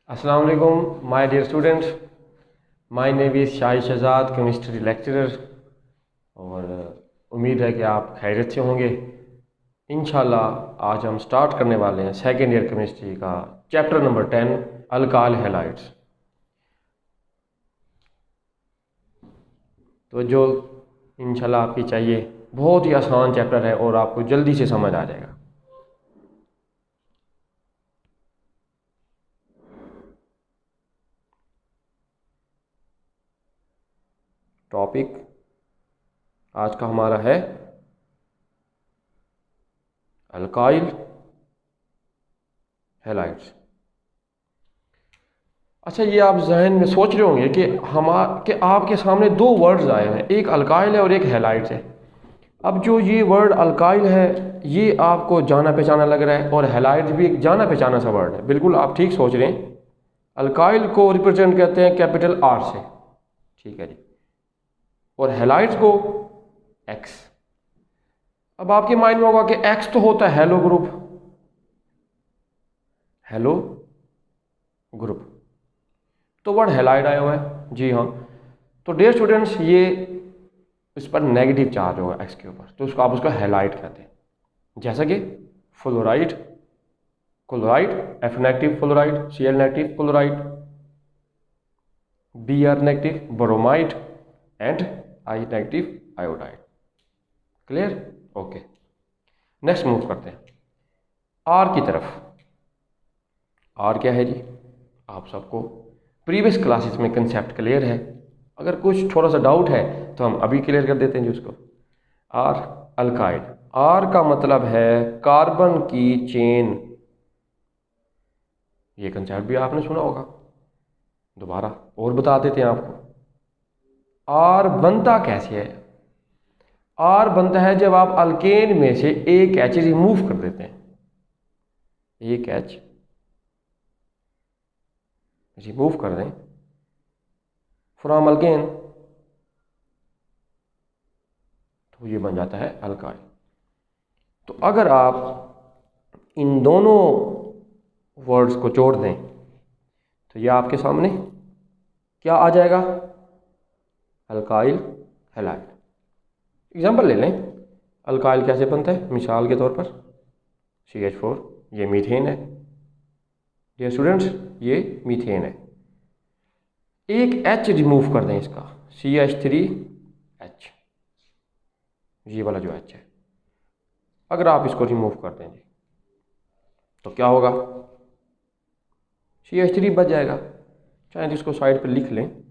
Assalamu alaikum, my dear students. My name is Shahi Shahzad, chemistry lecturer. और उम्मीद है कि आप खैरियत से होंगे। इंशाल्लाह आज हम स्टार्ट करने वाले हैं सेकेंड ईयर केमिस्ट्री का चैप्टर नंबर 10 अल्काइल हैलाइड्स। तो जो इंशाल्लाह आपकी चाहिए, बहुत ही आसान चैप्टर है और आपको जल्दी से समझ आ जाएगा। टॉपिक आज का हमारा है अल्काइल हैलाइड्स। अच्छा, ये आप जहन में सोच रहे होंगे कि आपके सामने दो वर्ड्स आए हैं, एक अल्काइल है और एक हैलाइड्स है। अब जो ये वर्ड अल्काइल है ये आपको जाना पहचाना लग रहा है और हैलाइड्स भी एक जाना पहचाना सा वर्ड है। बिल्कुल आप ठीक सोच रहे हैं। अल्काइल को रिप्रेजेंट करते हैं कैपिटल आर से, ठीक है जी, और हैलाइड्स को एक्स। अब आपके माइंड में होगा कि एक्स तो होता है हेलो ग्रुप, हेलो ग्रुप, तो वर्ड हैलाइड आया हुआ है। जी हाँ, तो डियर स्टूडेंट्स ये इस पर नेगेटिव चार्ज होगा एक्स के ऊपर, तो उसको आप उसको हैलाइड कहते हैं। जैसा कि fluoride, chloride, F negative fluoride, C L negative chloride, B R negative bromide and I negative iodide. Clear? Okay, next move करते हैं आर की तरफ। आर क्या है जी? आप सबको प्रीवियस क्लासेस में कंसेप्ट क्लियर है। अगर कुछ थोड़ा सा डाउट है तो हम अभी क्लियर कर देते हैं जी उसको। आर अल्काइल, आर का मतलब है कार्बन की चेन। ये कंसेप्ट भी आपने सुना होगा, दोबारा और बता देते हैं आपको। आर बनता कैसे है? आर बनता है जब आप अल्केन में से एक एच रिमूव कर देते हैं, एक एच रिमूव कर दें फ्रॉम अल्केन, तो ये बन जाता है अल्काइल। तो अगर आप इन दोनों वर्ड्स को जोड़ दें तो ये आपके सामने क्या आ जाएगा? Alkyl halide. एग्जांपल ले लें, अल्काइल कैसे बनता है? मिसाल के तौर पर CH4, ये मीथेन है। डियर स्टूडेंट्स ये मीथेन है। एक H रिमूव कर दें इसका, CH3H, ये वाला जो H है, अगर आप इसको रिमूव कर दें तो क्या होगा? CH3 बच जाएगा। चाहे तो इसको साइड पर लिख लें,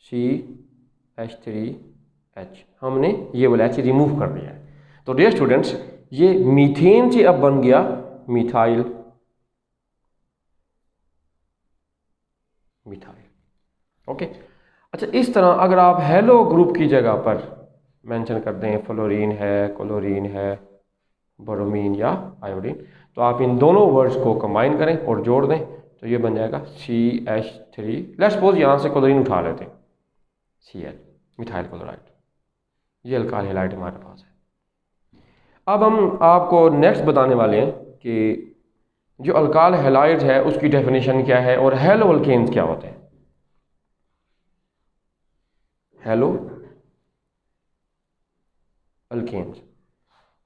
CH3H, हमने ये वाला H रिमूव कर दिया है। तो डियर स्टूडेंट्स ये मीथेन से अब बन गया मिथाइल, मिथाइल। ओके, अच्छा, इस तरह अगर आप हेलो ग्रुप की जगह पर मेंशन कर दें फ्लोरीन है, क्लोरीन है, ब्रोमीन या आयोडीन, तो आप इन दोनों वर्ड्स को कंबाइन करें और जोड़ दें तो ये बन जाएगा CH3। लेट्स सपोज यहाँ से क्लोरीन उठा लेते हैं, Cl, मिथाइल क्लोराइड। ये अल्काइल हैलाइड हमारे पास है। अब हम आपको नेक्स्ट बताने वाले हैं कि जो अल्काइल हैलाइड्स है उसकी डेफिनेशन क्या है और हेलो अल्केन्स क्या होते हैं। हेलो अल्केन्स,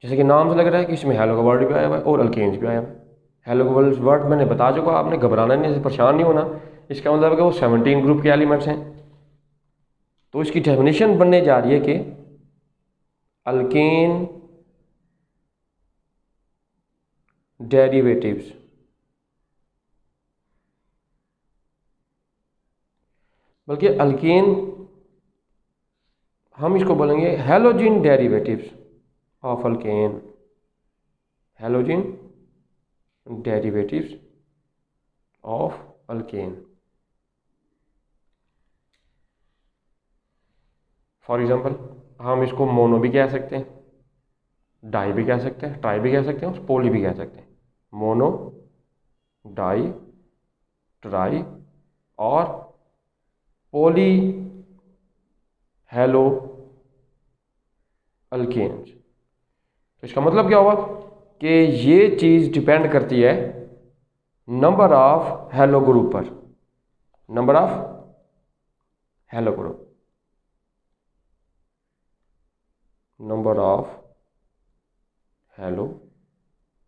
जैसे कि नाम से लग रहा है कि इसमें हेलो का वर्ड भी आया हुआ है और अल्केन्स भी आया हुआ है। हेलो का वर्ड मैंने बता चुका, आपने घबराना नहीं, परेशान नहीं होना। इसका मतलब है कि वो 17 ग्रुप के एलिमेंट्स हैं। तो इसकी डेफिनेशन बनने जा रही है कि अल्केन डेरिवेटिव्स, बल्कि अल्केन हम इसको बोलेंगे halogen derivatives of alkane, halogen derivatives of alkane. For example हम इसको मोनो भी कह सकते हैं, डाई भी कह सकते हैं, ट्राई भी कह सकते हैं और पोली भी कह सकते हैं। मोनो, डाई, ट्राई और पोली हेलो अल्केन्स। तो इसका मतलब क्या हुआ कि ये चीज़ डिपेंड करती है नंबर ऑफ हेलो ग्रुप पर, number of hello group, number of hello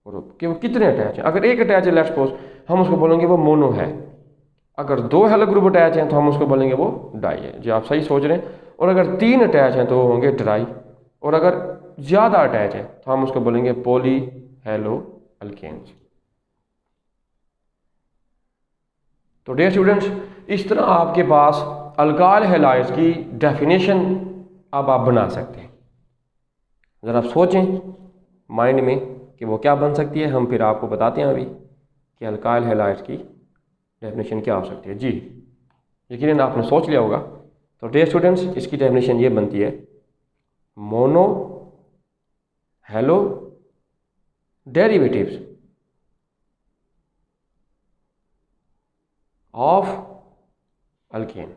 group कि वो कितने अटैच हैं। अगर एक अटैच है लेट्स सपोज, हम उसको बोलेंगे वो मोनो है। अगर दो हेलो ग्रुप अटैच हैं तो हम उसको बोलेंगे वो डाई है। जी आप सही सोच रहे हैं। और अगर तीन अटैच हैं तो वो होंगे ट्राई। और अगर ज़्यादा अटैच है तो हम उसको बोलेंगे पॉली हेलो अल्केन्स। तो डियर स्टूडेंट्स, इस तरह आपके पास अल्काइल हैलाइड्स की डेफिनेशन अब आप बना सकते हैं। ज़रा आप सोचें माइंड में कि वो क्या बन सकती है, हम फिर आपको बताते हैं अभी कि अल्काइल हैलाइड्स की डेफिनेशन क्या हो सकती है। जी यकीनन आपने सोच लिया होगा। तो डियर स्टूडेंट्स, इसकी डेफिनेशन ये बनती है mono hello derivatives of alkane,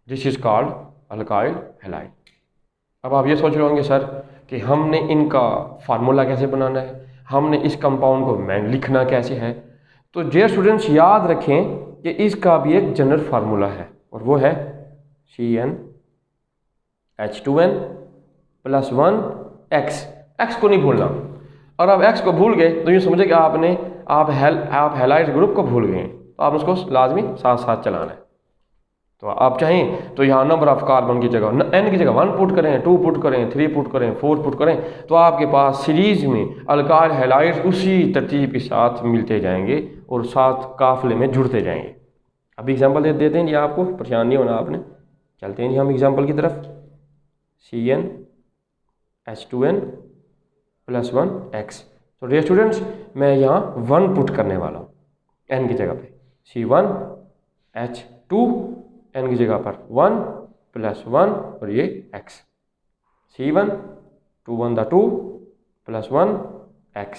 this is called alkyl halide. अब आप ये सोच रहे होंगे सर कि हमने इनका फार्मूला कैसे बनाना है, हमने इस कंपाउंड को मैं लिखना कैसे है। तो डियर स्टूडेंट्स याद रखें कि इसका भी एक जनरल फार्मूला है और वो है CnH2n + 1 x। x को नहीं भूलना। और आप x को भूल गए तो ये समझे कि आप हैलाइड ग्रुप को भूल गए, तो आप उसको लाजमी साथ साथ चलाना है। तो आप चाहें तो यहाँ नंबर ऑफ कार्बन की जगह n की जगह 1 पुट करें, 2 पुट करें, 3 पुट करें, 4 पुट करें, तो आपके पास सीरीज में अल्काइल हैलाइड्स उसी तरतीब के साथ मिलते जाएंगे और साथ काफले में जुड़ते जाएंगे। अब एग्जांपल देते हैं जी, आपको परेशान नहीं होना आपने। चलते हैं जी हम एग्जांपल की तरफ। CnH2n + 1 x। तो डियर स्टूडेंट्स, मैं यहाँ 1 पुट करने वाला हूँ n की जगह पे। C1H2 n की जगह पर 1 + 1 और ये x। C1 2 1 2 + 1 x।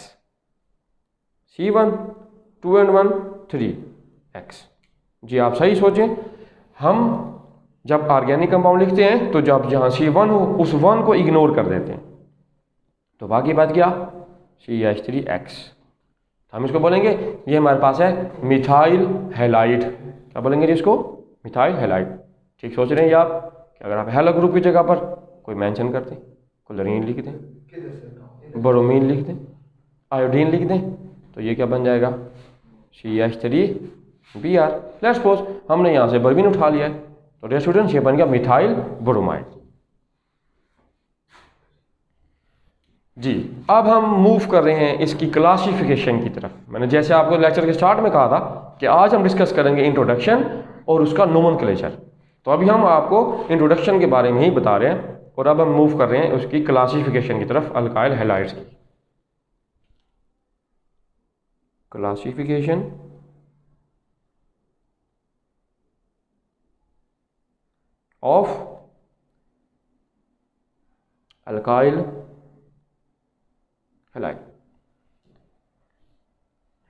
C1 2 and 1 3 x। जी आप सही सोचें, हम जब ऑर्गेनिक कंपाउंड लिखते हैं तो जब जहाँ C1 हो उस 1 को इग्नोर कर देते हैं, तो बाकी बात क्या CH3X। हम इसको बोलेंगे ये हमारे पास है मिथाइल हैलाइड। क्या बोलेंगे जी इसको? Methyl halide. ठीक सोच रहे हैं ये आप कि अगर आप हेलो ग्रुप की जगह पर कोई मेंशन कर दें, क्लोरीन लिख दें, ब्रोमीन लिख दें, आयोडीन लिख दें, तो ये क्या बन जाएगा CH3Br। लेट्स सपोज हमने यहाँ से ब्रोमीन उठा लिया है, तो डियर स्टूडेंट्स ये बन गया मिथाइल ब्रोमाइड। जी अब हम मूव कर रहे हैं इसकी क्लासिफिकेशन की तरफ। मैंने जैसे आपको लेक्चर के स्टार्ट में कहा था कि आज हम डिस्कस करेंगे इंट्रोडक्शन और उसका नोमेनक्लेचर। तो अभी हम आपको इंट्रोडक्शन के बारे में ही बता रहे हैं और अब हम मूव कर रहे हैं उसकी क्लासिफिकेशन की तरफ अल्काइल हैलाइड्स की। Classification of alkyl halide.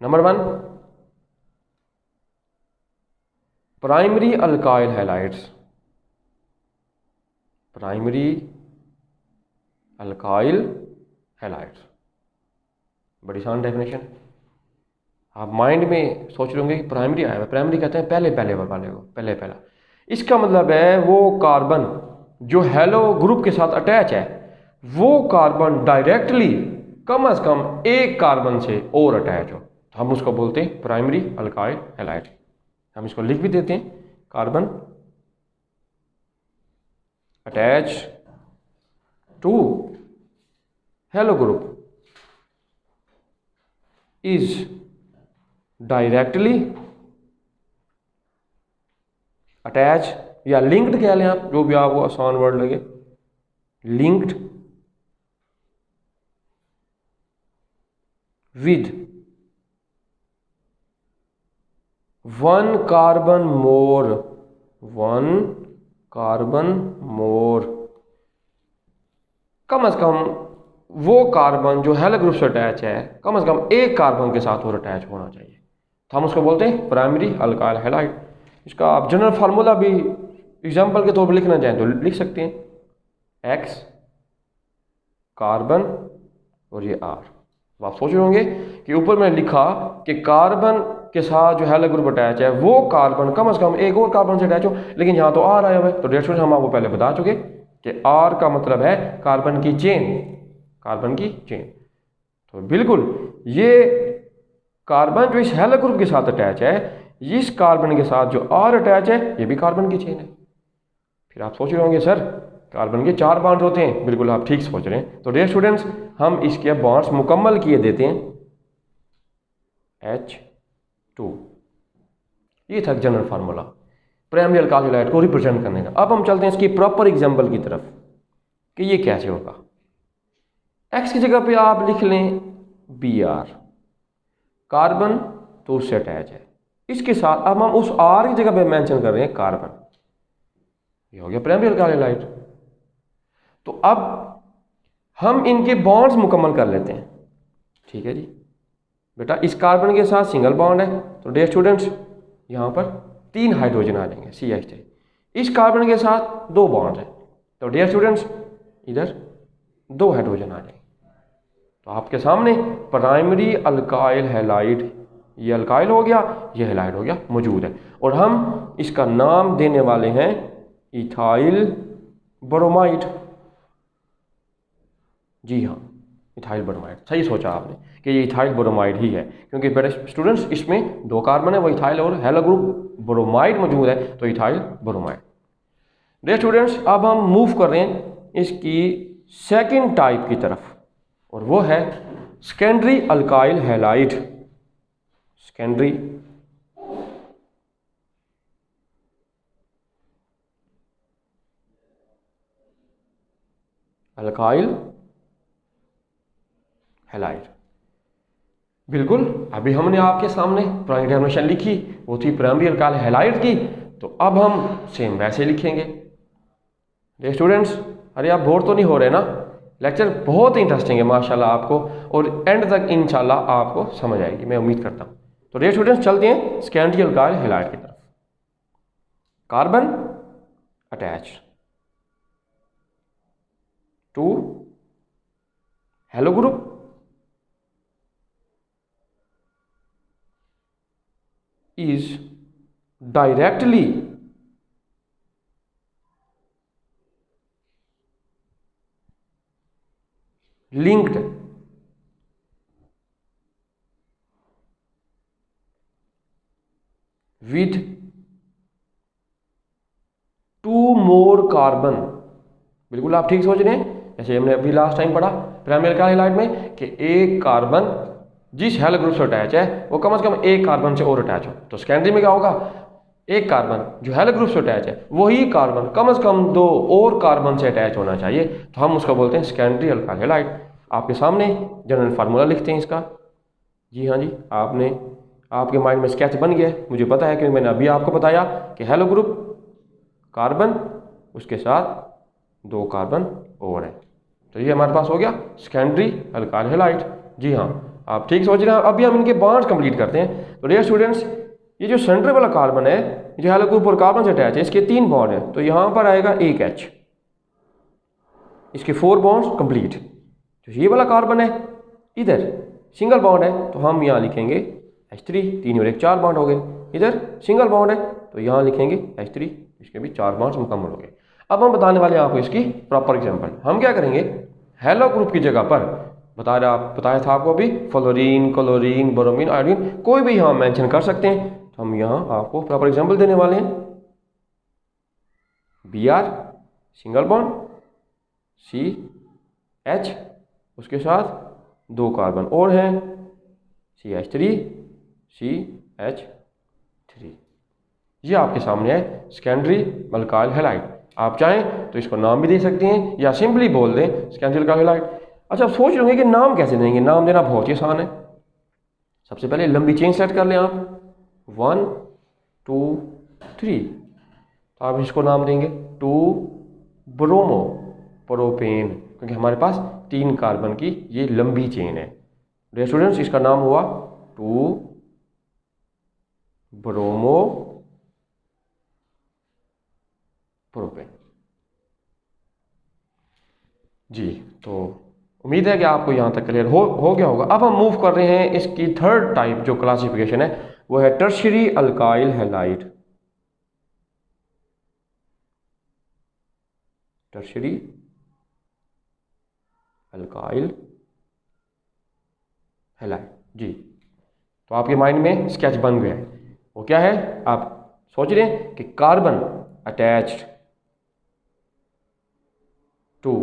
Number 1, primary alkyl halides. Primary alkyl halides, बड़ी आसान डेफिनेशन। आप माइंड में सोच रहे होंगे कि प्राइमरी आया है, प्राइमरी कहते हैं पहले पहले वाले को, पहले पहला। इसका मतलब है वो कार्बन जो हेलो ग्रुप के साथ अटैच है, वो कार्बन डायरेक्टली कम से कम एक कार्बन से और अटैच हो, तो हम उसको बोलते हैं प्राइमरी अल्काइल हैलाइड। हम इसको लिख भी देते हैं, carbon attach to halo group is directly attach या लिंक्ड कह लें आप, जो भी आपको आसान वर्ड लगे, linked with 1 carbon more, 1 carbon more, कम से कम वो कार्बन जो हेलो ग्रुप से अटैच है कम से कम एक कार्बन के साथ और अटैच होना चाहिए, तो हम उसको बोलते हैं प्राइमरी अल्काइल हैलाइड। इसका आप जनरल फार्मूला भी एग्जांपल के तौर पर लिखना चाहें तो लिख सकते हैं, X कार्बन और ये R। तो आप सोच रहे होंगे कि ऊपर मैंने लिखा कि कार्बन के साथ जो हैलो ग्रुप अटैच है वो कार्बन कम से कम एक और कार्बन से अटैच हो, लेकिन यहाँ तो आर आया हुआ है। तो डेट हम आपको पहले बता चुके कि आर का मतलब है कार्बन की चेन, कार्बन की चेन। तो बिल्कुल ये कार्बन जो इस हैलो ग्रुप के साथ अटैच है, इस कार्बन के साथ जो आर अटैच है ये भी कार्बन की चेन है। फिर आप सोच रहे होंगे सर कार्बन के 4 बॉन्ड होते हैं। बिल्कुल आप ठीक सोच रहे हैं। तो डियर स्टूडेंट्स हम इसके बॉन्ड्स मुकम्मल किए देते हैं H2। ये था general formula primary alkyl halide को रिप्रेजेंट करने का। अब हम चलते हैं इसकी प्रॉपर एग्जांपल की तरफ कि ये कैसे होगा। X की जगह पे आप लिख लें Br, कार्बन तो उससे अटैच है, इसके साथ अब हम उस R की जगह पे मेंशन कर रहे हैं कार्बन, ये हो गया प्राइमरी अल्काइल हैलाइड। तो अब हम इनके बॉन्ड्स मुकम्मल कर लेते हैं। ठीक है जी बेटा, इस कार्बन के साथ सिंगल बॉन्ड है तो डियर स्टूडेंट्स यहाँ पर 3 हाइड्रोजन आ जाएंगे CH3। इस कार्बन के साथ 2 बॉन्ड है तो डियर स्टूडेंट्स इधर 2 हाइड्रोजन आ जाएंगे। तो आपके सामने प्राइमरी अल्काइल हैलाइड, ये अल्काइल हो गया, ये हैलाइड हो गया, मौजूद है। और हम इसका नाम देने वाले हैं इथाइल ब्रोमाइड। जी हाँ, इथाइल ब्रोमाइड, सही सोचा आपने कि ये इथाइल ब्रोमाइड ही है, क्योंकि बेटे स्टूडेंट्स इसमें 2 कार्बन है, वो इथाइल और हैलो ग्रुप ब्रोमाइड मौजूद है, तो इथाइल ब्रोमाइड। डियर स्टूडेंट्स अब हम मूव कर रहे हैं इसकी सेकंड टाइप की तरफ, और वो है secondary alkyl halide. Secondary alkyl halide. बिल्कुल अभी हमने आपके सामने पुरानी डेफिनेशन लिखी, वो थी प्राइमरी अल्काइल हैलाइड की, तो अब हम सेम वैसे लिखेंगे। डियर स्टूडेंट्स अरे आप बोर तो नहीं हो रहे ना? लेक्चर बहुत इंटरेस्टिंग है माशाल्लाह आपको, और एंड तक इंशाल्लाह आपको समझ आएगी, मैं उम्मीद करता हूँ। तो डियर स्टूडेंट्स चलते हैं सेकेंडरी अल्काइल हैलाइड की तरफ। Carbon attach to halo group is directly linked with 2 more carbon. बिल्कुल आप ठीक सोच रहे हैं, जैसे हमने अभी लास्ट टाइम पढ़ा प्राइमरी अल्काइल हैलाइड में कि एक कार्बन जिस हैलो ग्रुप से अटैच है वो कम से कम एक कार्बन से और अटैच हो। तो सेकेंडरी में क्या होगा, एक कार्बन जो हैलो ग्रुप से अटैच है वही कार्बन कम से कम 2 और कार्बन से अटैच होना चाहिए, तो हम उसका बोलते हैं सेकेंडरी अल्काइल हैलाइड। आपके सामने जनरल फार्मूला लिखते हैं इसका। जी हाँ जी, आपने आपके माइंड में स्केच बन गया है, मुझे पता है, क्योंकि मैंने अभी आपको बताया कि हैलो ग्रुप कार्बन उसके साथ 2 कार्बन और है, तो ये हमारे पास हो गया सेकेंडरी अल्काइल हैलाइड। जी हाँ आप ठीक सोच रहे हैं। अभी हम इनके बॉन्ड्स कंप्लीट करते हैं। तो डियर स्टूडेंट्स ये जो सेंटर वाला कार्बन है जो हैलो ग्रुप और कार्बन से अटैच है, इसके 3 बॉन्ड है, तो यहाँ पर आएगा एक H, इसके 4 बॉन्ड्स कंप्लीट। तो ये वाला कार्बन है इधर सिंगल बॉन्ड है, तो हम यहाँ लिखेंगे H3, 3 और 1 4 बॉन्ड हो गए। इधर सिंगल बॉन्ड है तो यहाँ लिखेंगे H3, इसके भी 4 बॉन्ड्स मुकम्मल हो गए। अब हम बताने वाले हैं आपको इसकी प्रॉपर एग्जांपल। हम क्या करेंगे, हैलो ग्रुप की जगह पर बताया था आपको अभी फ्लोरीन, क्लोरीन, ब्रोमीन, आयोडीन कोई भी यहाँ मेंशन कर सकते हैं, तो हम यहाँ आपको प्रॉपर एग्जांपल देने वाले हैं। Br सिंगल बॉन्ड CH, उसके साथ 2 कार्बन और हैं CH3 CH3। ये आपके सामने है सेकेंडरी अल्काइल हैलाइड। आप चाहें तो इसको नाम भी दे सकते हैं या सिंपली बोल दें सेकेंडरी अल्काइल हैलाइड। अच्छा आप सोच रहे कि नाम कैसे देंगे, नाम देना बहुत ही आसान है। सबसे पहले लंबी चेन सेट कर लें आप 1 2 3, तो आप इसको नाम देंगे 2 ब्रोमो प्रोपेन, क्योंकि हमारे पास 3 कार्बन की ये लंबी चेन है। डियर स्टूडेंट्स इसका नाम हुआ 2 ब्रोमो प्रोपेन। जी तो उम्मीद है कि आपको यहाँ तक क्लियर हो गया होगा। अब हम मूव कर रहे हैं इसकी थर्ड टाइप जो क्लासिफिकेशन है वो है tertiary alkyl halide. Tertiary alkyl halide जी। तो आपके माइंड में स्केच बन गया है। वो क्या है, आप सोच रहे हैं कि carbon attached to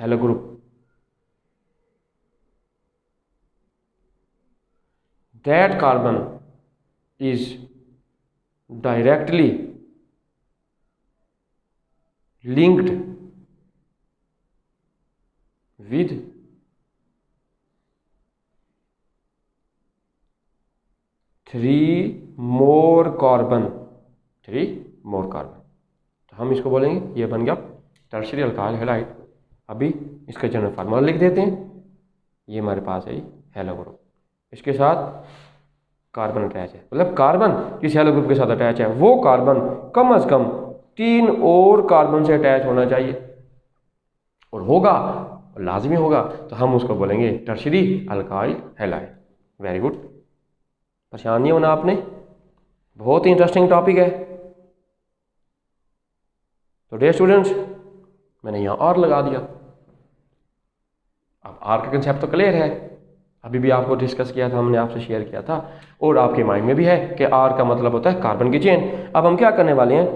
halo group, that carbon is directly linked with three more carbon. तो हम इसको बोलेंगे, ये बन गया टर्शियरी अल्काइल हैलाइड। अभी इसका जनरल फार्मूला लिख देते हैं। ये हमारे पास है हेलो ग्रुप, इसके साथ कार्बन अटैच है, मतलब कार्बन किस हेलो ग्रुप के साथ अटैच है वो कार्बन कम से कम 3 और कार्बन से अटैच होना चाहिए, और होगा, और लाजमी होगा, तो हम उसको बोलेंगे tertiary alkyl halide. Very good, परेशान नहीं होना आपने, बहुत ही इंटरेस्टिंग टॉपिक है। तो डियर स्टूडेंट्स, मैंने यहाँ और लगा दिया। अब आर का कंसेप्ट तो क्लियर है, अभी भी आपको डिस्कस किया था, हमने आपसे शेयर किया था, और आपके माइंड में भी है कि आर का मतलब होता है कार्बन की चेन। अब हम क्या करने वाले हैं,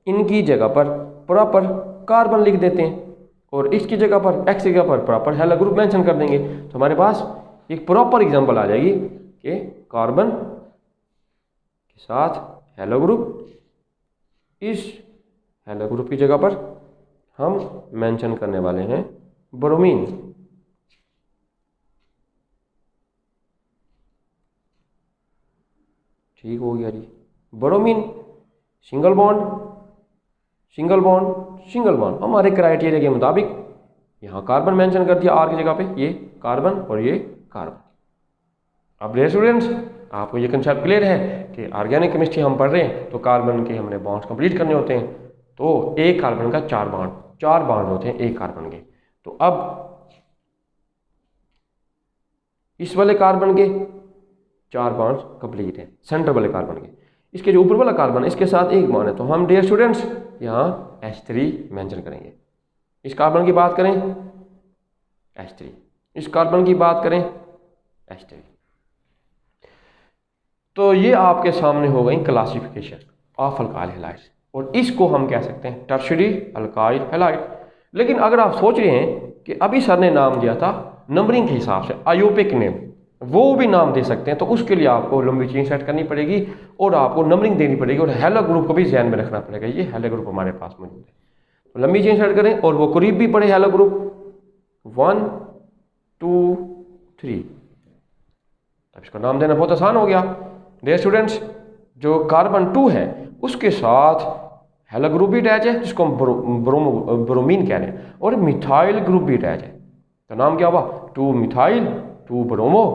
इनकी जगह पर प्रॉपर कार्बन लिख देते हैं, और इसकी जगह पर एक्स की जगह पर प्रॉपर हेलो ग्रुप मेंशन कर देंगे। तो हमारे पास एक प्रॉपर एग्जांपल आ जाएगी कि कार्बन के साथ हेलो ग्रुप, इस हेलो ग्रुप की जगह पर हम मेंशन करने वाले हैं ब्रोमीन। ठीक हो गया जी। Bromine single bond single bond single bond, हमारे क्राइटेरिया के मुताबिक यहाँ कार्बन मेंशन कर दिया आर की जगह पे, ये कार्बन और ये कार्बन। अब डियर स्टूडेंट्स, आपको ये कंसेप्ट क्लियर है कि ऑर्गेनिक केमिस्ट्री हम पढ़ रहे हैं तो कार्बन के हमने बॉन्ड्स कंप्लीट करने होते हैं। तो एक कार्बन का 4 बॉन्ड होते हैं एक कार्बन के। तो अब इस वाले कार्बन के 4 बॉन्ड्स कंप्लीट हैं, सेंटर वाले कार्बन के। इसके जो ऊपर वाला कार्बन है इसके साथ एक बॉन्ड है, तो हम डियर स्टूडेंट्स यहाँ H3 मेंशन करेंगे। इस कार्बन की बात करें H3, इस कार्बन की बात करें H3। तो ये आपके सामने हो गई क्लासिफिकेशन ऑफ अल्काइल हैलाइड्स, और इसको हम कह सकते हैं टर्शियरी अल्काइल हैलाइड। लेकिन अगर आप सोच रहे हैं कि अभी सर ने नाम दिया था नंबरिंग के हिसाब से, आयोपिक नेम, वो भी नाम दे सकते हैं, तो उसके लिए आपको लंबी चेन सेट करनी पड़ेगी और आपको नंबरिंग देनी पड़ेगी, और हेलो ग्रुप को भी ध्यान में रखना पड़ेगा। ये हेलो ग्रुप हमारे पास मौजूद है, तो लंबी चेन सेट करें और वो करीब भी पड़े हेलो ग्रुप 1 2 3। अब इसका नाम देना बहुत आसान हो गया डियर स्टूडेंट्स। जो कार्बन 2 है उसके साथ हेलो ग्रुप भी अटैच है जिसको हम ब्रोमीन कह रहे हैं, और मिथाइल ग्रुप भी अटैच है। तो नाम क्या हुआ, 2 methyl 2 bromo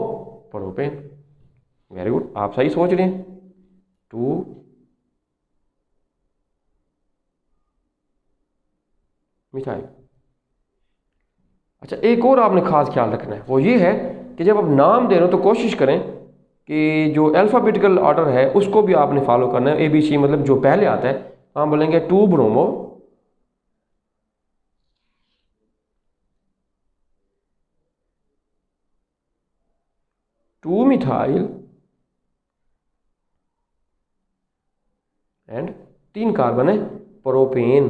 propane. Very good, आप सही सोच रहे हैं। 2 मिथाइल। अच्छा, एक और आपने खास ख्याल रखना है, वो ये है कि जब आप नाम दे रहे हो तो कोशिश करें कि जो अल्फ़ाबेटिकल ऑर्डर है उसको भी आपने फॉलो करना है। ABC मतलब जो पहले आता है, हम बोलेंगे 2 ब्रोमो, 2 मिथाइल एंड 3 कार्बन है प्रोपेन।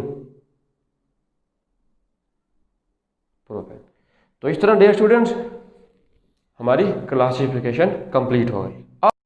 तो इस तरह डियर स्टूडेंट्स हमारी क्लासिफिकेशन कंप्लीट हो गई।